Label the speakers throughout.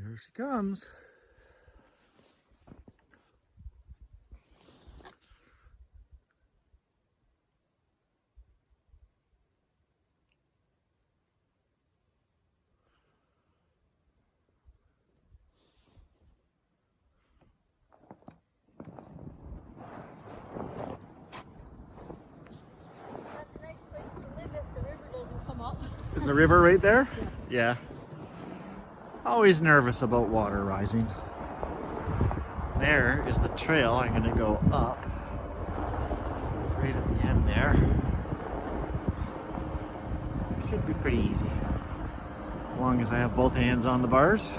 Speaker 1: Here she comes. Is the river right there? Yeah. Always nervous about water rising. There is the trail. I'm going to go up right at the end there. Should be pretty easy. As long as I have both hands on the bars.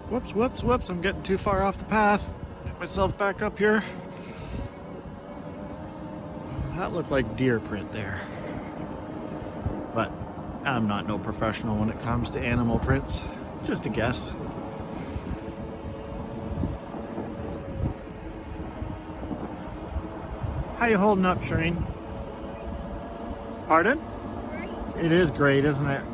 Speaker 1: Whoops, whoops, whoops, I'm getting too far off the path. Get myself back up here. That looked like deer print there. But I'm not no professional when it comes to animal prints. Just a guess. How you holding up, Shireen? Pardon? Great. It is great, isn't it?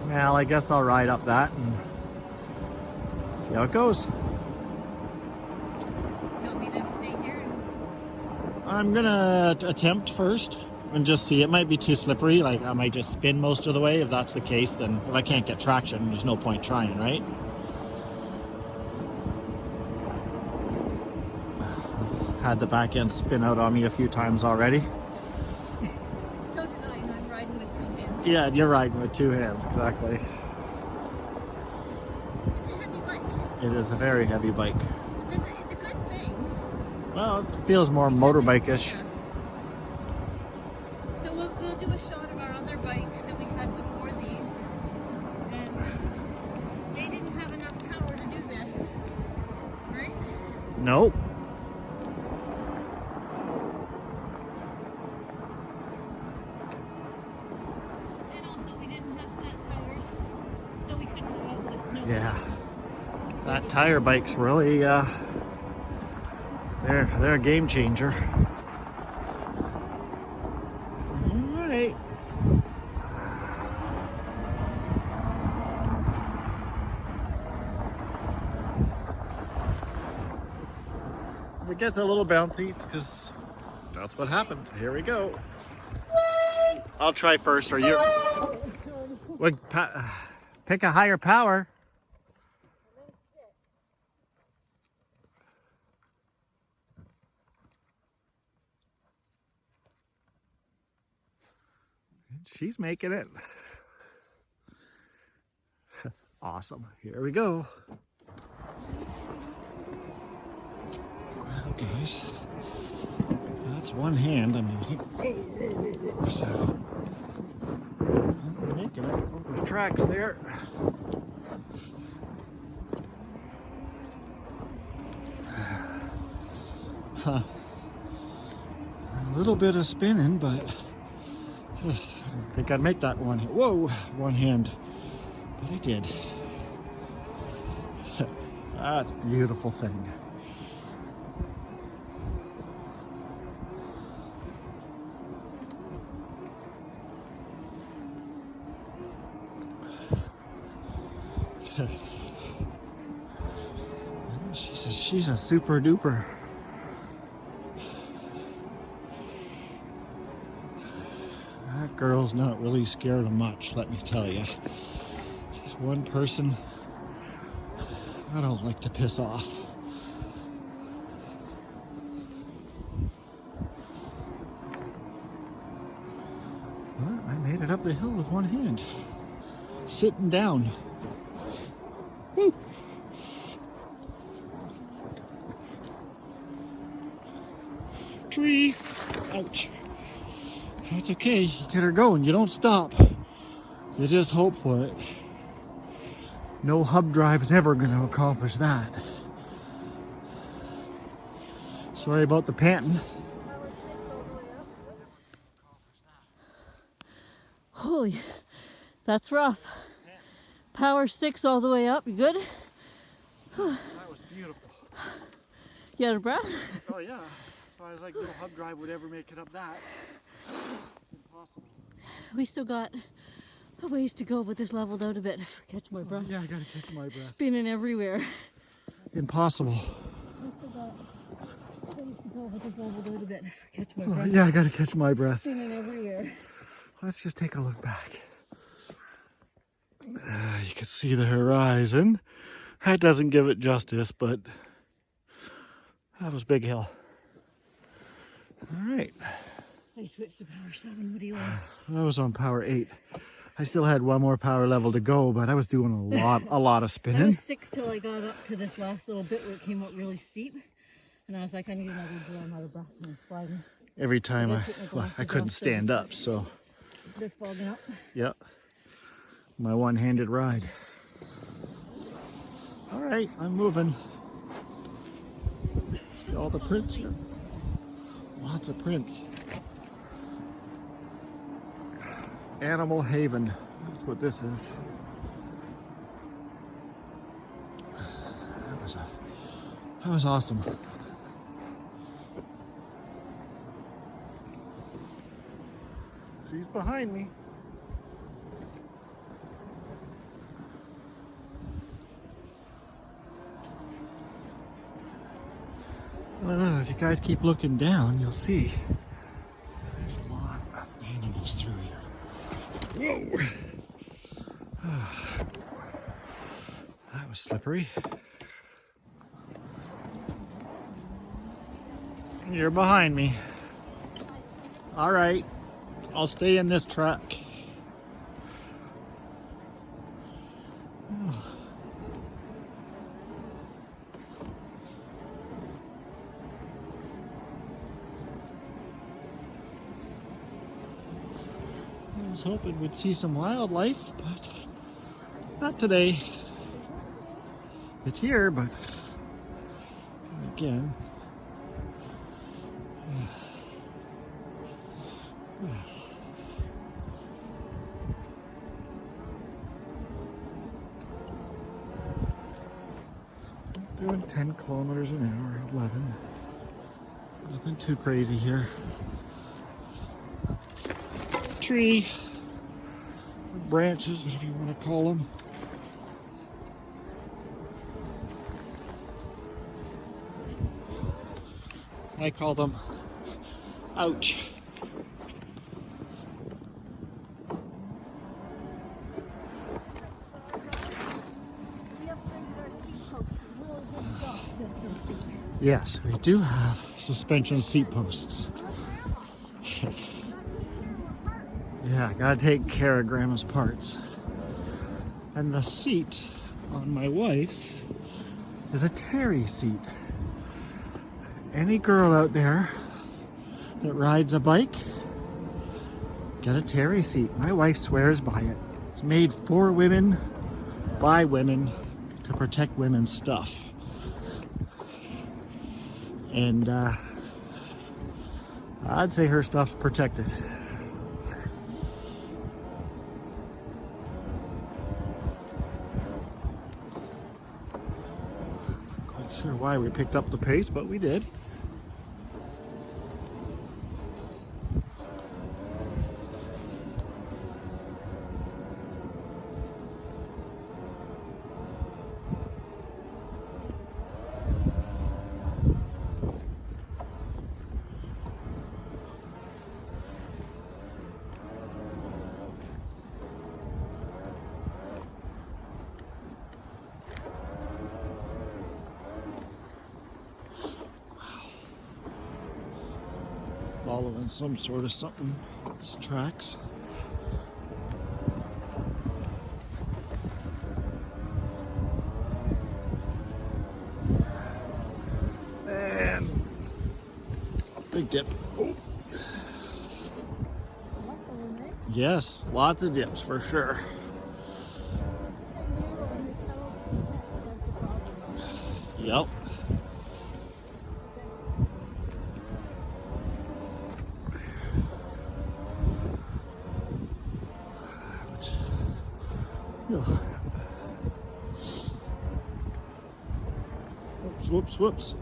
Speaker 1: Well, I guess I'll ride up that and see how it goes.
Speaker 2: You want me to stay here?
Speaker 1: I'm gonna attempt first and just see. It might be too slippery, like I might just spin most of the way. If that's the case, then if I can't get traction, there's no point trying, right? I've had the back end spin out on me a few times already.
Speaker 2: So did I, and I'm riding with 2 hands.
Speaker 1: Yeah, you're riding with 2 hands, exactly.
Speaker 2: It's a heavy bike.
Speaker 1: It is a very heavy bike.
Speaker 2: But it's a good thing.
Speaker 1: Well, it feels more motorbike-ish.
Speaker 2: Yeah. So we'll do a shot of our other bikes that we had before these. And they didn't have enough power to do this. Right?
Speaker 1: Nope.
Speaker 2: And also we didn't have flat tires. So we couldn't go out in the snow.
Speaker 1: Yeah. That tire bike's really, they're a game changer. All right. It gets a little bouncy because that's what happened. Here we go. I'll try first, or you? Pick a higher power. She's making it. Awesome. Here we go. Well, guys, that's one hand I'm using. So, I'm making it. Oh, there's tracks there. Huh. A little bit of spinning, but I didn't think I'd make that one. Whoa, one hand. But I did. That's a beautiful thing. She's a super duper. That girl's not really scared of much, let me tell you. She's one person I don't like to piss off. Well, I made it up the hill with one hand. Sitting down. Woo. Tree. Ouch. That's okay. You get her going. You don't stop. You just hope for it. No hub drive is ever going to accomplish that. Sorry about the panting.
Speaker 2: Holy, that's rough. Power 6 all the way up. You good?
Speaker 1: That was beautiful.
Speaker 2: You out of breath?
Speaker 1: Oh yeah. So I was like, no hub drive would ever make it up that. Impossible.
Speaker 2: We still got a ways to go, but this leveled out a bit. Catch my breath.
Speaker 1: Yeah, I gotta catch my breath.
Speaker 2: Spinning everywhere.
Speaker 1: Impossible.
Speaker 2: We still got ways to go, but this leveled out a bit. Catch my breath.
Speaker 1: Yeah, I gotta catch my breath.
Speaker 2: Spinning everywhere.
Speaker 1: Let's just take a look back. You can see the horizon. That doesn't give it justice, but that was Big Hill. All right.
Speaker 2: I switched to power 7. What do you want?
Speaker 1: I was on power 8. I still had one more power level to go, but I was doing a lot of
Speaker 2: I
Speaker 1: spinning.
Speaker 2: was 6 till I got up to this last little bit where it came up really steep. And I was like, I need another blow. I'm out of breath and I'm sliding.
Speaker 1: Every time
Speaker 2: I took my glasses
Speaker 1: I couldn't
Speaker 2: off, so
Speaker 1: stand up, so
Speaker 2: they're fogging up.
Speaker 1: yep. My one-handed ride. All right, I'm moving. See all the prints here? Lots of prints. Animal Haven. That's what this is. That was awesome. She's behind me. If you guys keep looking down, you'll see there's a lot of animals through here. Whoa! That was slippery. You're behind me. All right, I'll stay in this truck. I was hoping we'd see some wildlife, but not today. It's here, but again. Doing 10 kilometers an hour, 11. Nothing too crazy here. Tree, branches, whatever you want to call them. I call them ouch. Yes, we do have suspension seat posts. Yeah, gotta take care of Grandma's parts. And the seat on my wife's is a Terry seat. Any girl out there that rides a bike, get a Terry seat. My wife swears by it. It's made for women, by women, to protect women's stuff. And I'd say her stuff's protected. Not quite sure why we picked up the pace, but we did. Following some sort of something. These tracks. And Big dip. Oh. Yes, lots of dips for sure. Yep. Whoops, whoops, whoops.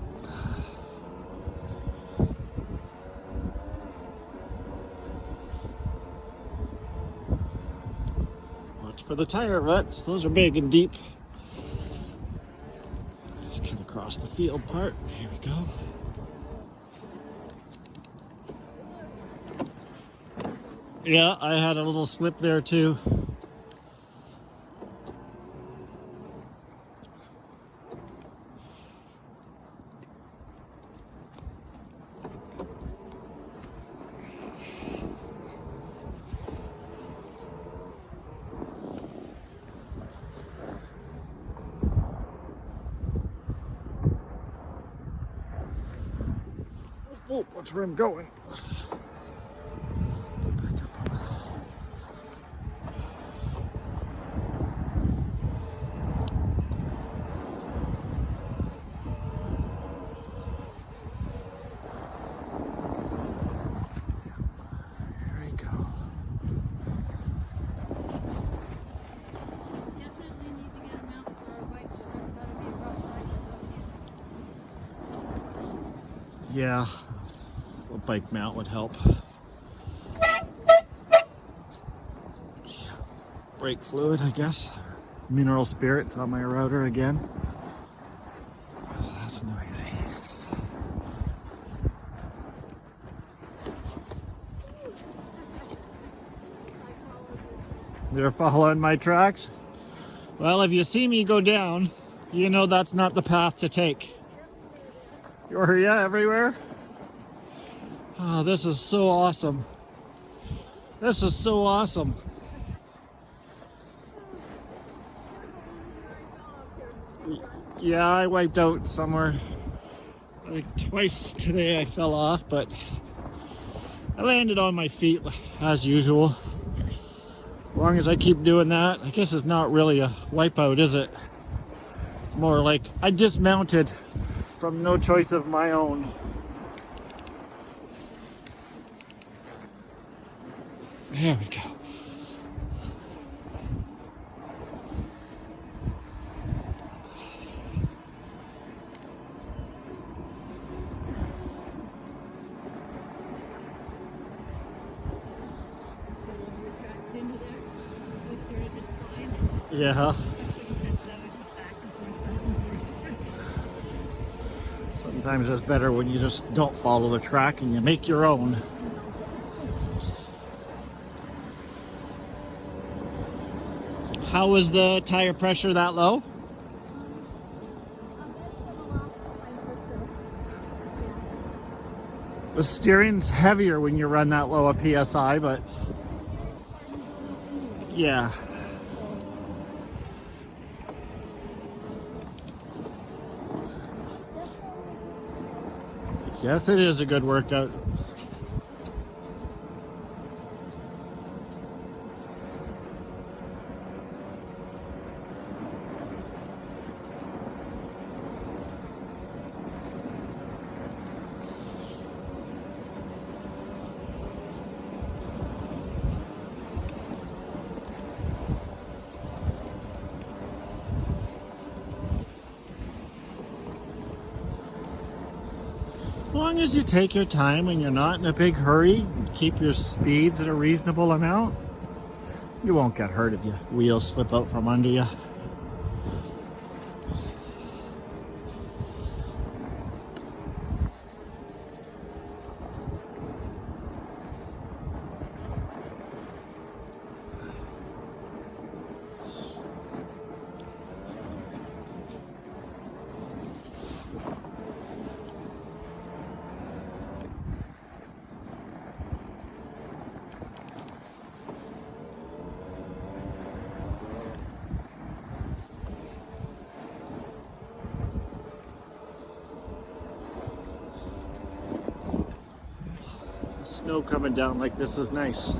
Speaker 1: Watch for the tire ruts. Those are big and deep. Just come across the field part. Here we go. Yeah, I had a little slip there too. Oh, watch where I'm going. Back up. Here we go.
Speaker 2: Definitely need to get them out for our bikes. That's gotta be a rough ride.
Speaker 1: Yeah, a bike mount would help. Brake fluid, I guess. Mineral spirits on my router again. Oh, that's noisy. You're following my tracks? Well, if you see me go down, you know that's not the path to take. You're everywhere? Oh, this is so awesome. This is so awesome. Yeah, I wiped out somewhere. I think twice today I fell off, but I landed on my feet as usual. As long as I keep doing that, I guess it's not really a wipeout, is it? It's more like I dismounted from no choice of my own. There we go. Yeah. Sometimes it's better when you just don't follow the track and you make your own. How was the tire pressure that low? The steering's heavier when you run that low a PSI, but yeah. Yes, it is a good workout. As long as you take your time and you're not in a big hurry, and keep your speeds at a reasonable amount, you won't get hurt if your wheels slip out from under you. snow coming down like this is nice.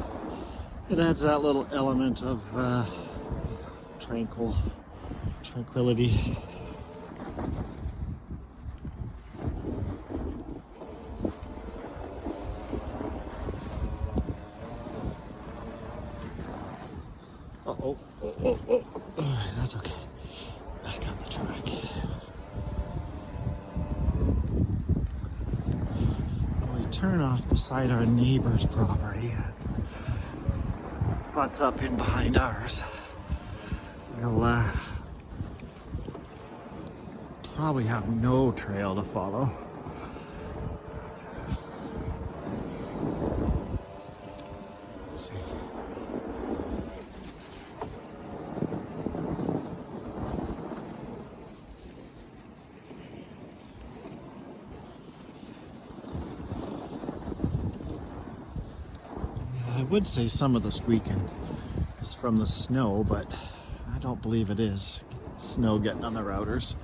Speaker 1: It adds that little element of tranquility. Uh-oh. Oh. All right, that's okay. Back on the track. We turn off beside our neighbor's property. Butts up in behind ours. We'll probably have no trail to follow. Let's see. I would say some of the squeaking is from the snow, but I don't believe it is. Snow getting on the rotors.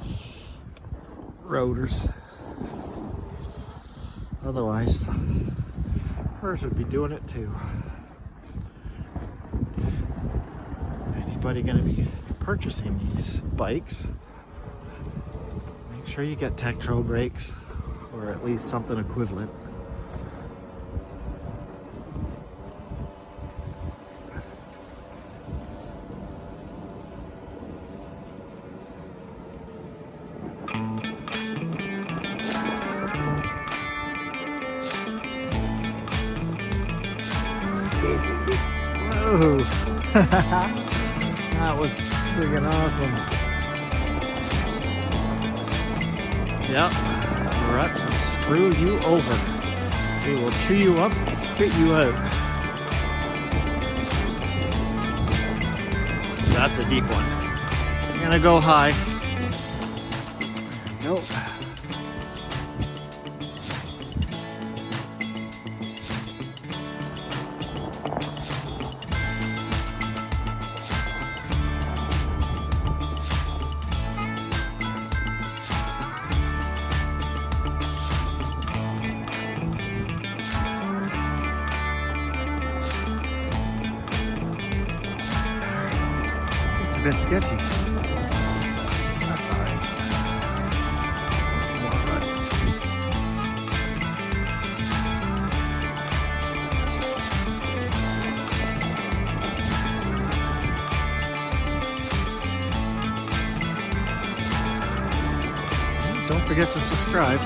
Speaker 1: Otherwise, hers would be doing it too. Anybody going to be purchasing these bikes, make sure you get Tektro brakes, or at least something equivalent. Whoa! That was friggin' awesome. Yep, ruts will screw you over. They will chew you up and spit you out. That's a deep one. I'm gonna go high. There we go. Bit sketchy. That's alright. More ruts. Don't forget to subscribe.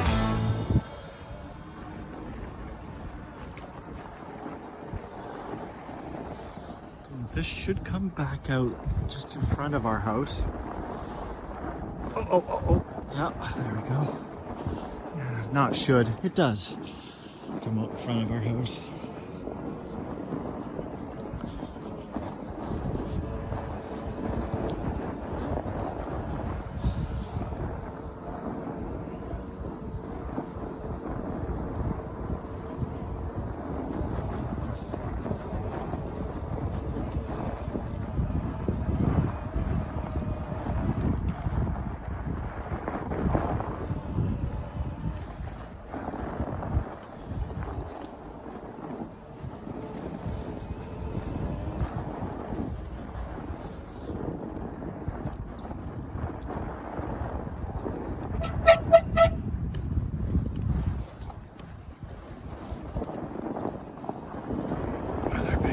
Speaker 1: This should come back out just in front of our house. Oh. Yeah, there we go. Yeah, not should. It does come out in front of our house.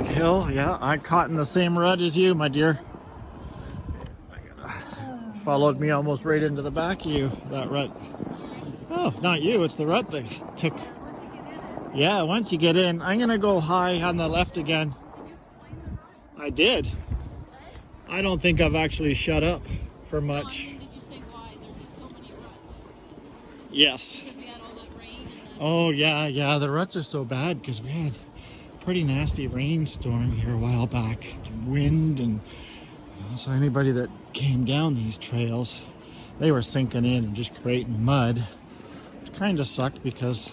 Speaker 1: Hill, yeah, I caught in the same rut as you, my dear. Followed me almost right into the back of you, that rut. Oh, not you, it's the rut that took. Yeah, once you get in, I'm gonna go high on the left again. I did. I don't think I've actually shut up for much.
Speaker 2: Did you say why? There's just so many ruts.
Speaker 1: Yes.
Speaker 2: Because we had all that rain.
Speaker 1: Oh yeah, the ruts are so bad because we had pretty nasty rainstorm here a while back, wind, and so anybody that came down these trails, they were sinking in and just creating mud, which kind of sucked because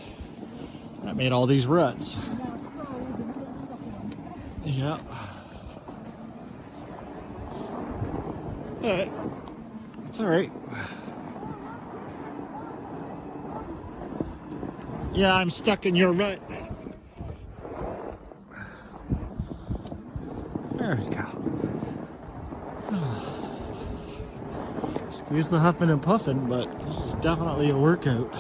Speaker 1: that made all these ruts. Yeah. But it's all right. Yeah, I'm stuck in your rut. use the huffing and puffing, but this is definitely a workout.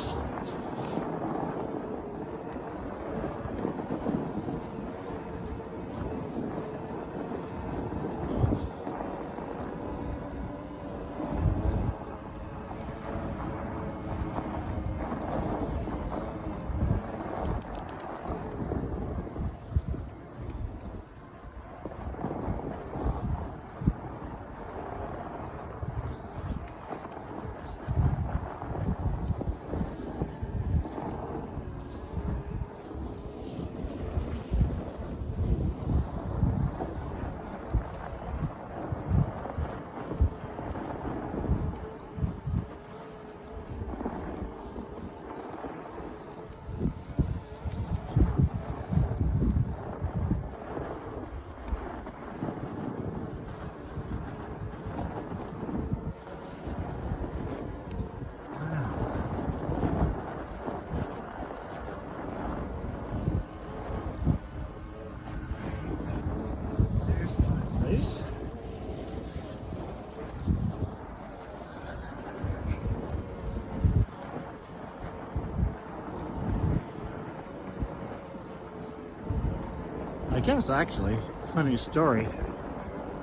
Speaker 1: I guess actually, funny story.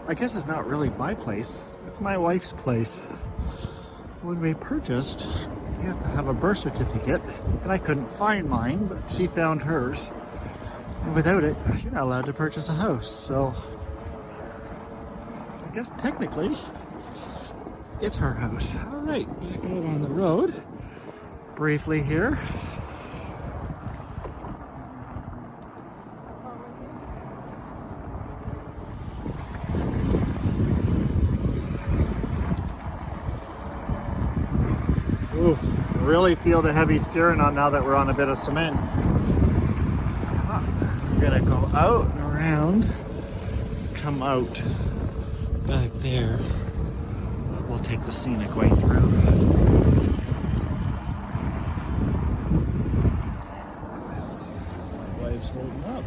Speaker 1: I guess it's not really my place. It's my wife's place. When we purchased, you have to have a birth certificate, and I couldn't find mine, but she found hers. And without it, you're not allowed to purchase a house. So I guess technically, it's her house. All right, back out on the road briefly here. Ooh, really feel the heavy steering on now that we're on a bit of cement. We're gonna go out and around, come out back there. We'll take the scenic way through. Let's see how my wife's holding up.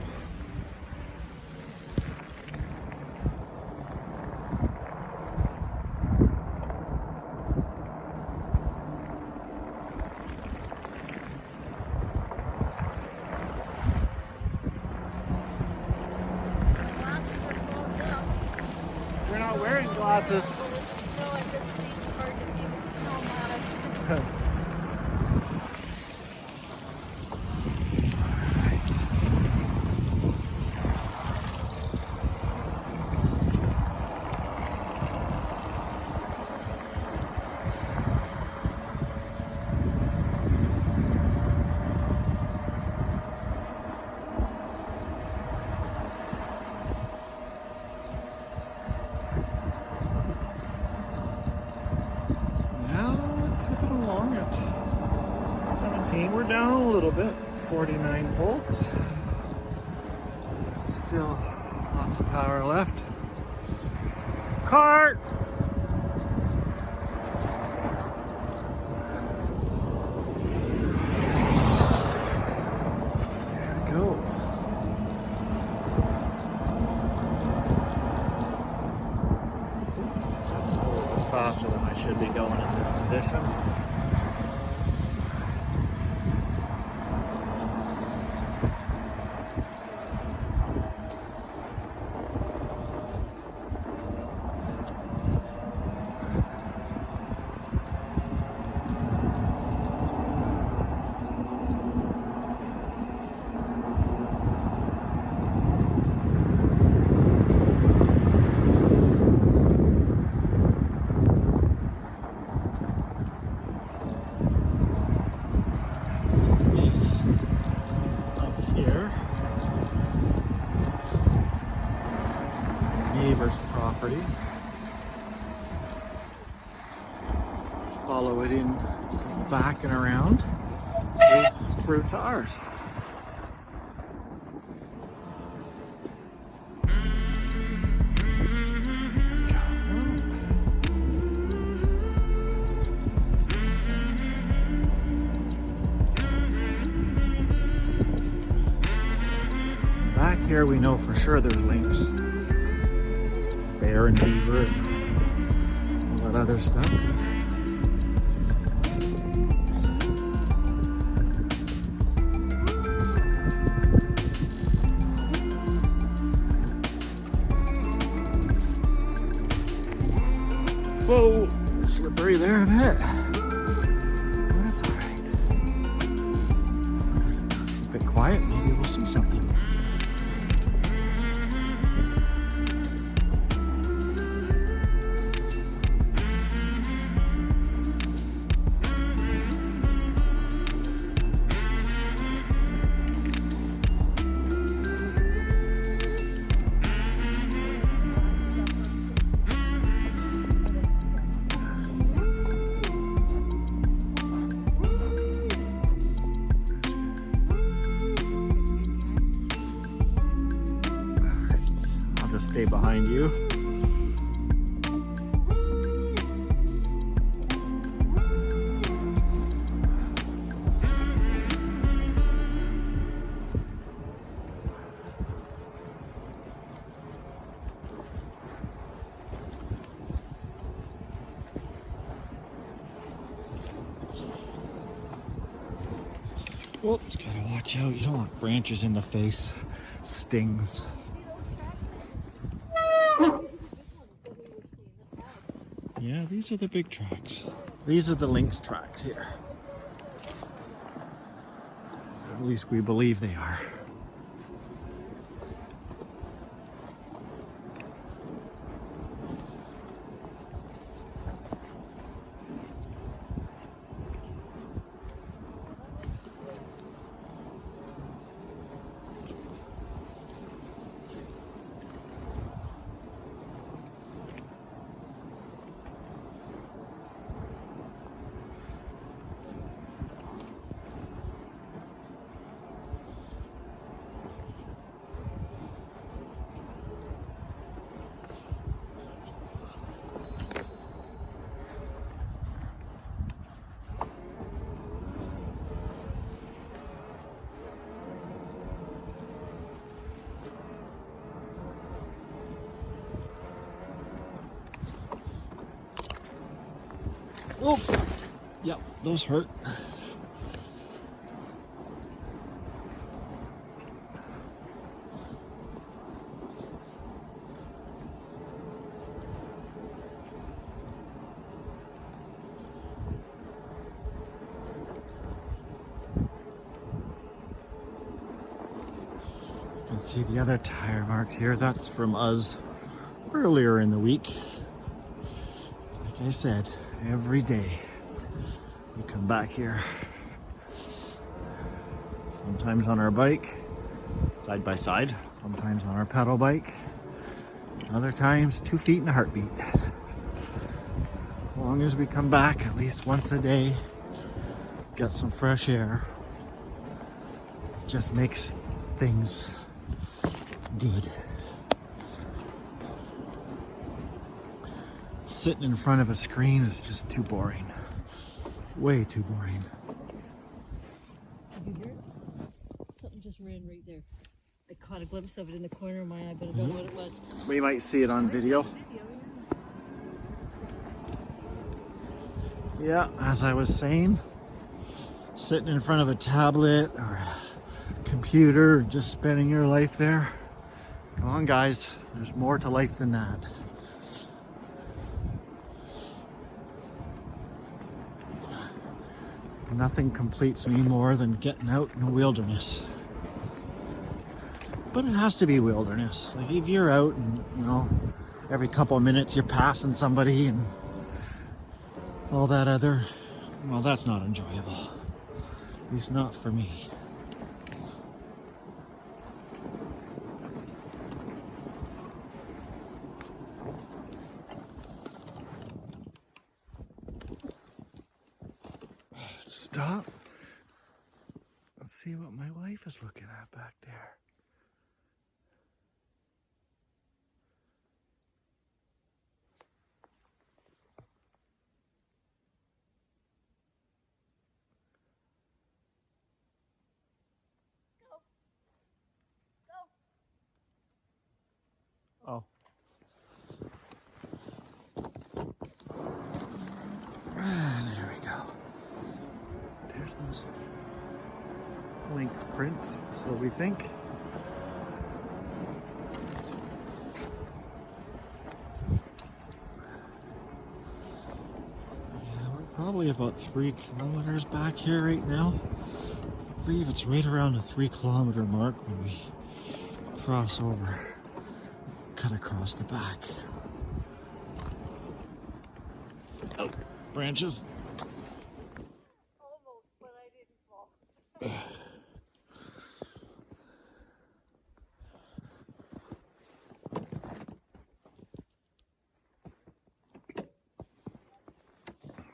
Speaker 1: We're not wearing glasses.
Speaker 2: No, I just think it's hard to see with snow on it.
Speaker 1: We're down a little bit, 49 volts. Still lots of power left. Cart! There we go. Oops, that's a little bit faster than I should be going in this condition. Neighbor's property. Follow it in to the back and around through to ours. Back here we know for sure there's lynx. Bear and beaver and all that other stuff. hurry there a bit. That's all right. Keep it quiet, maybe we'll see something. Stay behind you. Whoops, gotta watch out. You don't want branches in the face. Stings. Yeah, these are the big tracks. These are the lynx tracks here. At least we believe they are. Oh, yep, those hurt. You can see the other tire marks here. That's from us earlier in the week. Like I said, every day we come back here, sometimes on our bike side by side, sometimes on our pedal bike, other times 2 feet in a heartbeat. As long as we come back at least once a day, get some fresh air, it just makes things good. Sitting in front of a screen is just too boring. Way too boring.
Speaker 2: Did you hear it? Something just ran right there. I caught a glimpse of it in the corner of my eye, but I don't know what it was.
Speaker 1: We might see it on video. Yeah, as I was saying, sitting in front of a tablet or a computer, just spending your life there. Come on, guys, there's more to life than that. Nothing completes me more than getting out in the wilderness. But it has to be wilderness. Like if you're out and, you know, every couple of minutes you're passing somebody and all that other, well, that's not enjoyable. At least not for me. Stop. Let's see what my wife is looking at back there. Oh. There we go. There's those lynx prints, so we think. probably about 3 kilometers back here right now. I believe it's right around the 3-kilometer mark when we cross over, cut across the back. Oh, branches.
Speaker 2: Almost, but I didn't fall.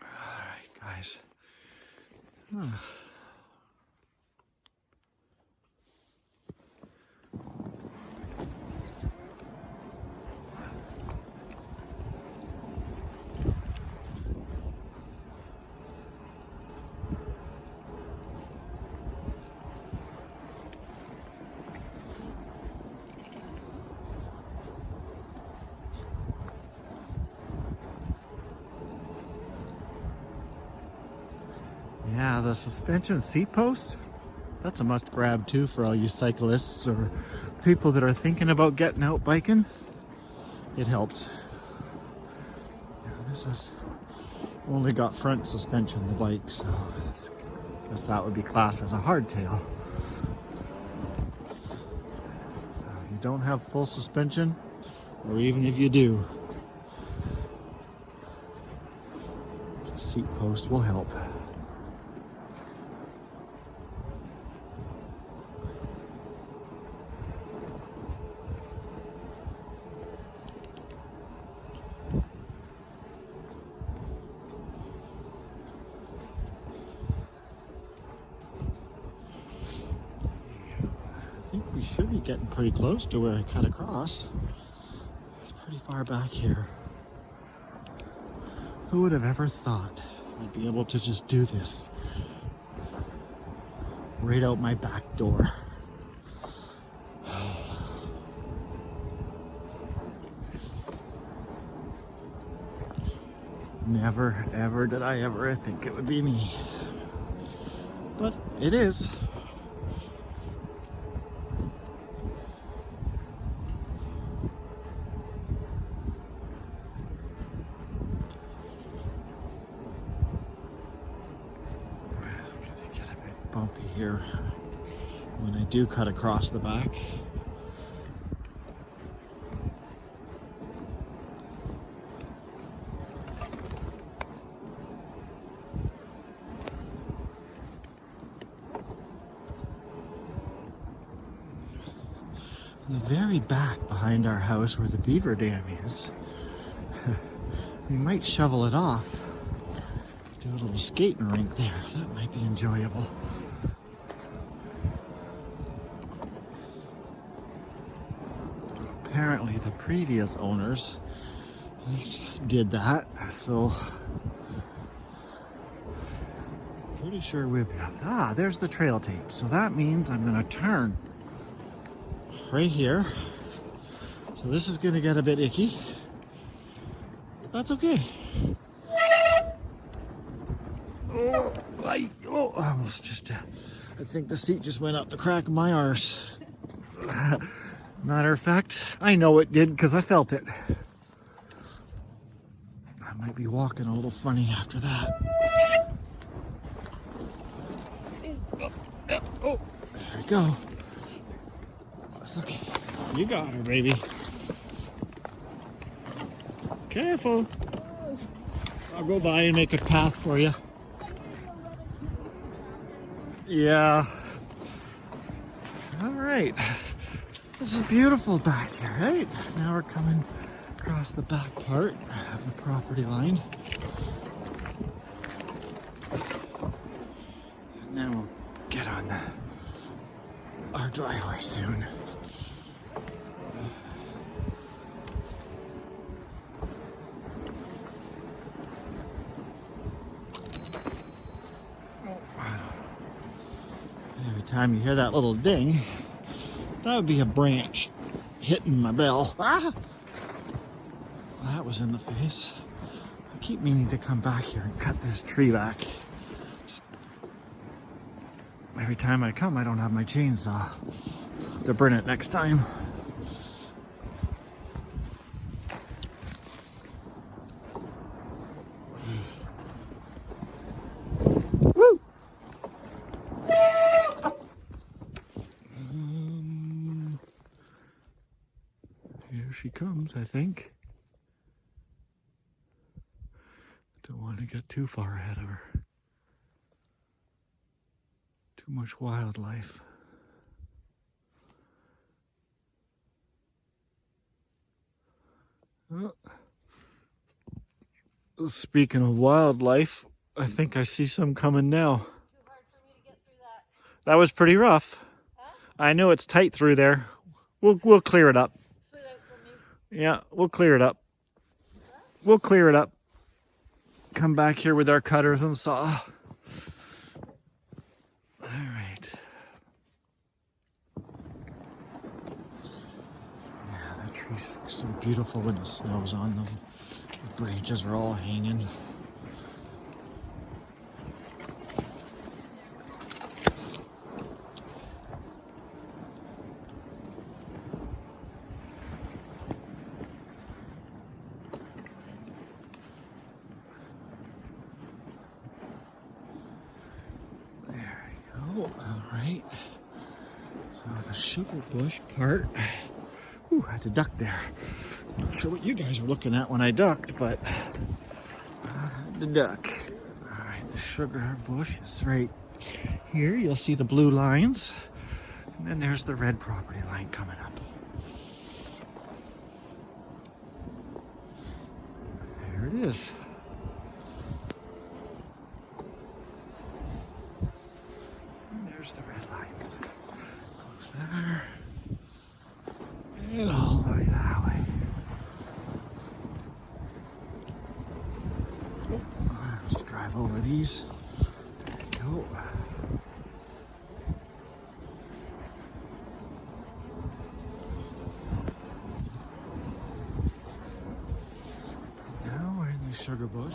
Speaker 1: Alright, guys. Yeah, the suspension seat post, that's a must grab too for all you cyclists or people that are thinking about getting out biking. It helps. Yeah, this has only got front suspension, the bike, so I guess that would be classed as a hardtail. So if you don't have full suspension, or even if you do, the seat post will help. I think we should be getting pretty close to where I cut across. It's pretty far back here. Who would have ever thought I'd be able to just do this right out my back door? Never, ever did I ever think it would be me. But it is. Bumpy here when I do cut across the back. The very back behind our house where the beaver dam is, we might shovel it off, do a little skating rink there. That might be enjoyable. Apparently the previous owners did that, so pretty sure we'll be able there's the trail tape. So that means I'm gonna turn right here. So this is gonna get a bit icky. That's okay. I almost just, I think the seat just went up the crack of my arse. Matter of fact, I know it did because I felt it. I might be walking a little funny after that. Oh, there we go. That's okay. You got her, baby. Careful. I'll go by and make a path for you. Yeah. All right. This is beautiful back here, right? Now we're coming across the back part of the property line. And then we'll get on our driveway soon. Every time you hear that little ding, that would be a branch hitting my bell. Ah! That was in the face. I keep meaning to come back here and cut this tree back. Just every time I come, I don't have my chainsaw. I'll have to burn it next time. Here she comes, I think. Don't want to get too far ahead of her. Too much wildlife. Oh. Speaking of wildlife, I think I see some coming now.
Speaker 2: Too hard for me to get through that.
Speaker 1: That was pretty rough.
Speaker 2: Huh?
Speaker 1: I know it's tight through there. We'll clear it up.
Speaker 2: Slid out for me.
Speaker 1: Yeah, we'll clear it up. We'll clear it up. Come back here with our cutters and saw. All right. Yeah, the trees look so beautiful when the snow's on them. The branches are all hanging. All right, so the sugar bush part. Ooh, I had to duck there. Not sure what you guys were looking at when I ducked, but I had to duck. All right, the sugar bush is right here. You'll see the blue lines, and then there's the red property line coming up. There it is. There's the red lights. Goes there. And all the way that way. Oh, let's drive over these. There you go. Now we're in the sugar bush.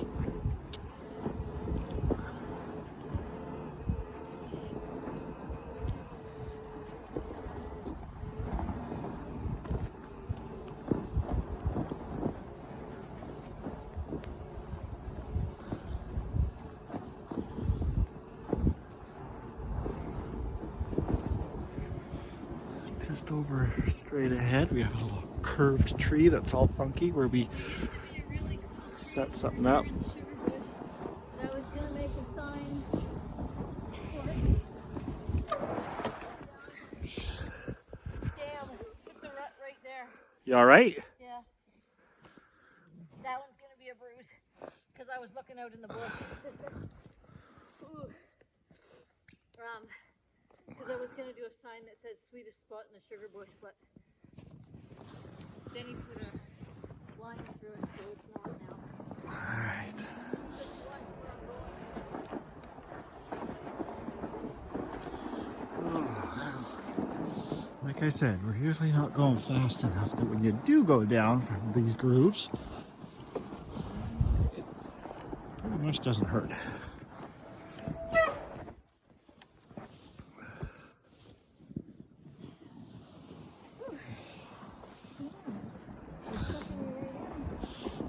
Speaker 1: Just over straight ahead, we have a little curved tree that's all funky where we
Speaker 2: Really cool
Speaker 1: set something up.
Speaker 2: sugar bush. And I was gonna make a sign for it. Damn, hit the rut right there.
Speaker 1: You all right?
Speaker 2: Yeah. That one's gonna be a bruise because I was looking out in the bush. Ooh. Because I was gonna do a sign that said sweetest spot in the sugar bush, but then he put a line through it, so it's not now.
Speaker 1: All right.
Speaker 2: Just one where I'm going.
Speaker 1: Oh, well. Like I said, we're usually not going fast enough that when you do go down from these grooves, it pretty much doesn't hurt.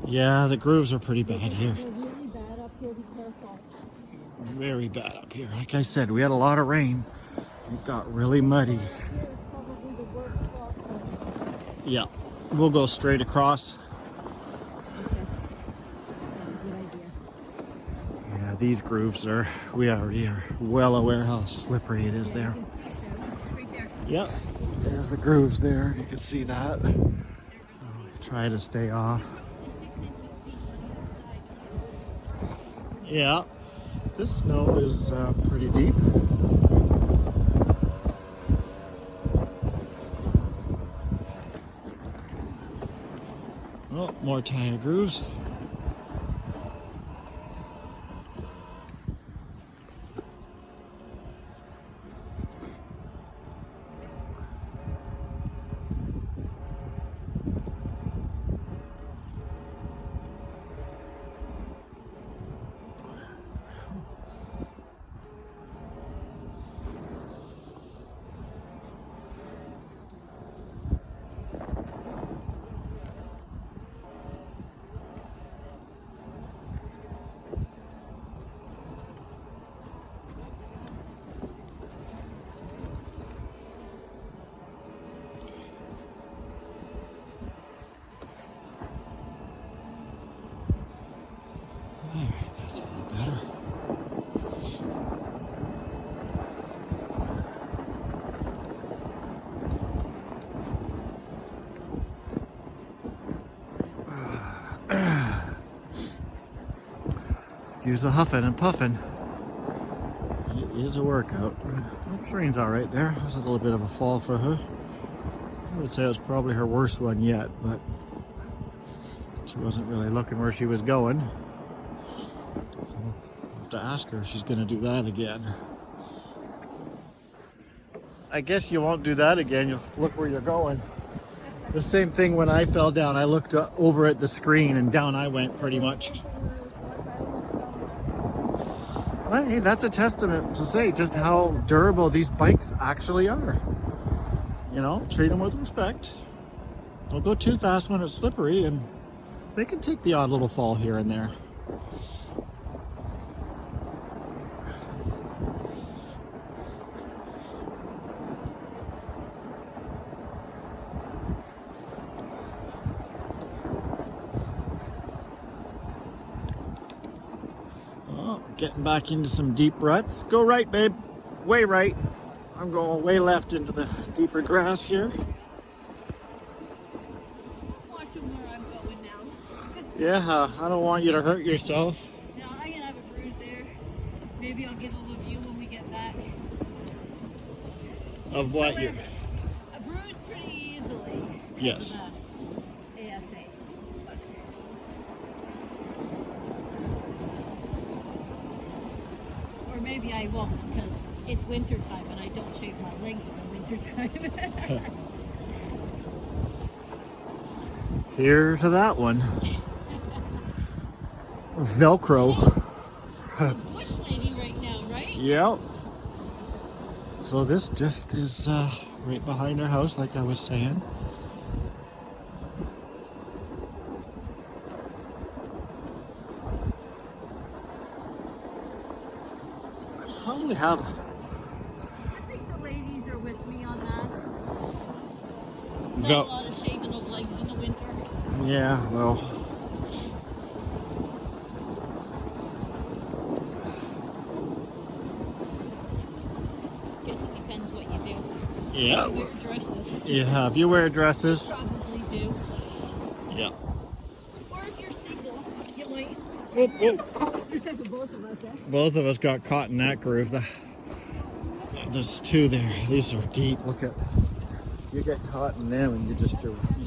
Speaker 1: Yeah, the grooves are pretty bad here.
Speaker 2: They're really bad up here, be careful.
Speaker 1: Very bad up here. Like I said, we had a lot of rain. It got really muddy.
Speaker 2: Here is probably the worst spot for it.
Speaker 1: Yeah, we'll go straight across.
Speaker 2: Okay. That's a good idea.
Speaker 1: Yeah, these grooves are, we already are well aware how slippery it is there.
Speaker 2: Right there.
Speaker 1: Yep, there's the grooves there. You can see that. Try to stay off. Yeah, this snow is pretty deep. Oh, more tire grooves. Excuse the huffing and puffing. It is a workout. Shireen's all right there. It was a little bit of a fall for her. I would say it was probably her worst one yet, but she wasn't really looking where she was going. So I'll have to ask her if she's going to do that again. I guess you won't do that again. You'll look where you're going. The same thing when I fell down. I looked over at the screen and down I went pretty much. Well, hey, that's a testament to say just how durable these bikes actually are. You know, treat them with respect. Don't go too fast when it's slippery, and they can take the odd little fall here and there. Oh, getting back into some deep ruts. Go right, babe. Way right. I'm going way left into the deeper grass here.
Speaker 2: Watching where I'm going now.
Speaker 1: Yeah, I don't want you to hurt yourself.
Speaker 2: No, I'm gonna have a bruise there. Maybe I'll give a review when we get back.
Speaker 1: Of what you...
Speaker 2: A bruise pretty easily.
Speaker 1: Yes.
Speaker 2: ASA. Or maybe I won't because it's winter time and I don't shave my legs in the winter time.
Speaker 1: Here to that one. Velcro.
Speaker 2: Bush lady right now, right?
Speaker 1: Yep. So this just is right behind our house, like I was saying. I probably have...
Speaker 2: I think the ladies are with me on that. Not
Speaker 1: Go.
Speaker 2: a lot of shaving of legs in the winter.
Speaker 1: Yeah, well...
Speaker 2: Guess it depends what you do.
Speaker 1: Yeah.
Speaker 2: You wear dresses.
Speaker 1: Yeah, if you wear dresses...
Speaker 2: Probably do.
Speaker 1: Yeah.
Speaker 2: Or if you're single, you might.
Speaker 1: Whoop, whoop.
Speaker 2: Both of us, eh?
Speaker 1: Both of us got caught in that groove. There's two there. These are deep. Look at... You get caught in them and you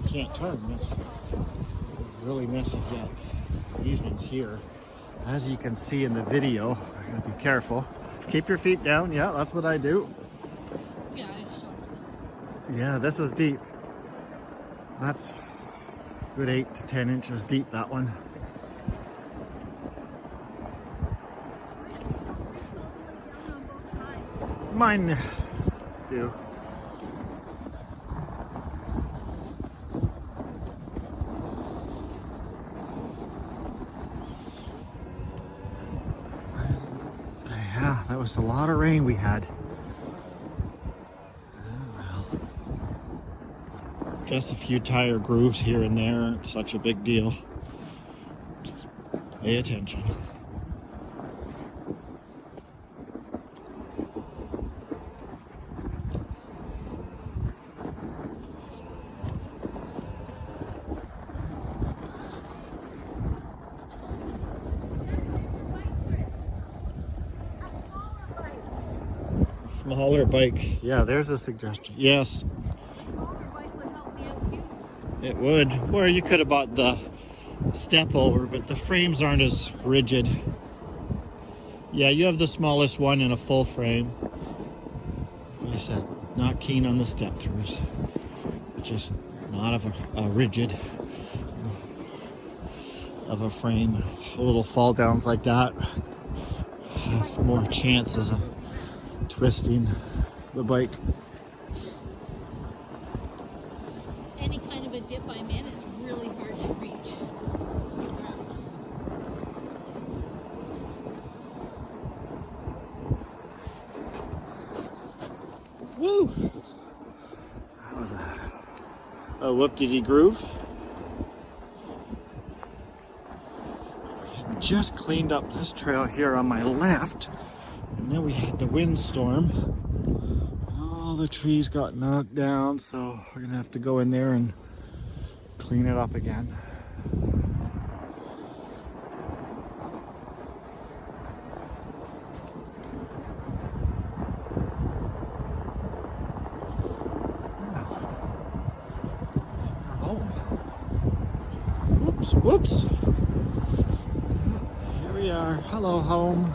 Speaker 1: can't turn. It really messes you up. These ones here, as you can see in the video, I gotta be careful. Keep your feet down. Yeah, that's what I do.
Speaker 2: Yeah, I saw it.
Speaker 1: Yeah, this is deep. That's good 8 to 10 inches deep, that one. Mine do. Yeah, that was a lot of rain we had. Oh, well. Guess a few tire grooves here and there aren't such a big deal. Just pay attention. Smaller bike. Yeah, there's a suggestion. Yes,
Speaker 2: Smaller bike would help me out too.
Speaker 1: it would. Or you could have bought the step over, but the frames aren't as rigid. Yeah, you have the smallest one in a full frame. Like I said, not keen on the step throughs. Just not of a rigid of a frame. Little fall downs like that have more chances of twisting the bike.
Speaker 2: Any kind of a dip I'm in, it's really hard to reach.
Speaker 1: Woo! That was a whoop-de-dee groove. We had just cleaned up this trail here on my left, and then we had the windstorm. All the trees got knocked down, so we're gonna have to go in there and clean it up again. Whoops. Here we are. Hello, home.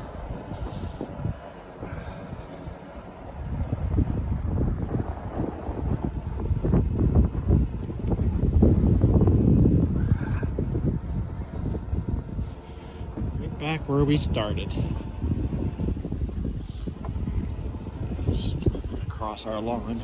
Speaker 1: Right back where we started. Across our lawn.